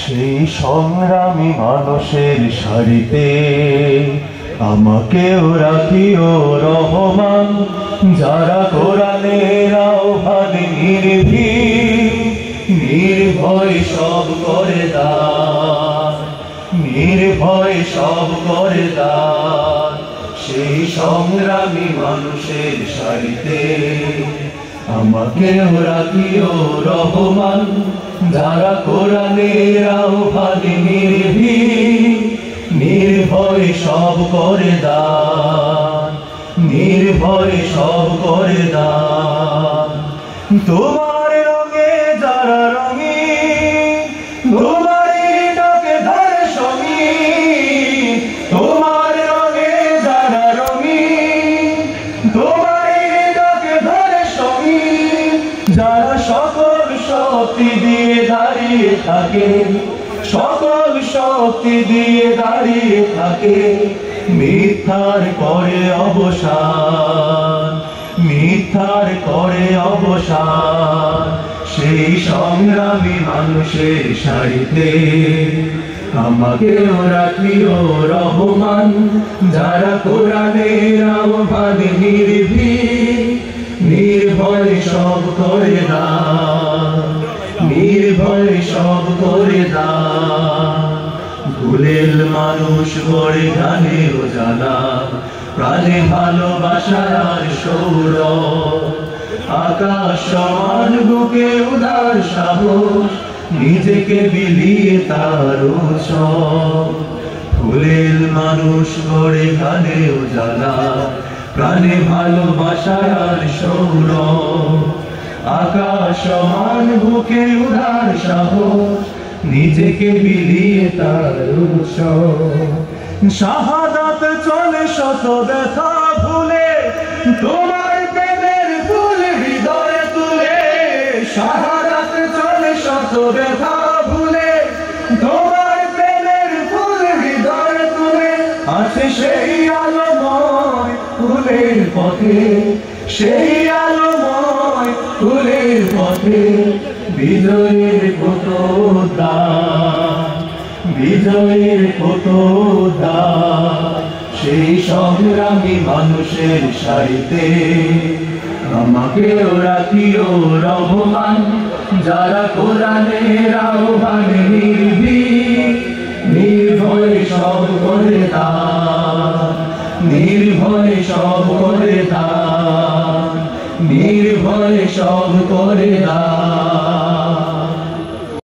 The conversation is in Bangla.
সেই সংগ্রামী মানুষের সারিতে আমাকেও রাখিও রহমান, যারা কোরআনের আহ্বানে নির্ভয় সব করে দান, নির্ভয় সব করে দান। সেই সংগ্রামী মানুষের সারিতে আমাকেও রাখিও রহমান, যারা কোরআনের আহ্বানে নির্ভয় সব করে দান, নির্ভয় সব করে দান। তোমার রঙে যারা রঙি, তোমার ডাকে ধরে সঙ্গী, তোমার রঙে যারা রঙি, তোমার ডাকে ধরে সঙ্গী, যারা সকল শক্তি দিয়ে দাঁড়িয়ে থাকে, সকল শক্তি দিয়ে দাঁড়িয়ে থাকে, মিথ্যার করে অবসান, মিথ্যার করে অবসান। সেই সংগ্রামী মানুষের সারিতে আমাকেও রাখিও রহমান, যারা কোরআনের আহ্বানে নির্ভয় সব করে দান, নির্ভয় সব করে দান। ভুলের মানুষ গড়ে গানে ও জানা, প্রাণে ভালোবাসার সৌরভ, আকাশ সমান বুকে উদার সাহস, নিজেকে বিলিয়ে তার উৎসব। ভুলের মানুষ গড়ে গানে ও জানা, প্রাণে ভালোবাসার সৌরভ, আকাশ সমান বুকে উদার সাহস, নিজেকে বিলিয়ে তার উৎসব। শাহাদাত চলে শত ব্যথা ভুলে, তোমার প্রেমের ফুল হৃদয়ে তুলে। শাহাদাত চলে শত ব্যথা ভুলে, তোমার প্রেমের ফুল হৃদয়ে তুলে। আছে সেই আলোময় ফুলের পথে, সেই আলোময় ফুলের পথে, বিজয়ের কত দান, বিজয়ের কত দান। সেই সংগ্রামী মানুষের সারিতে আমাকেও রাখিও রহমান, যারা কোরআনের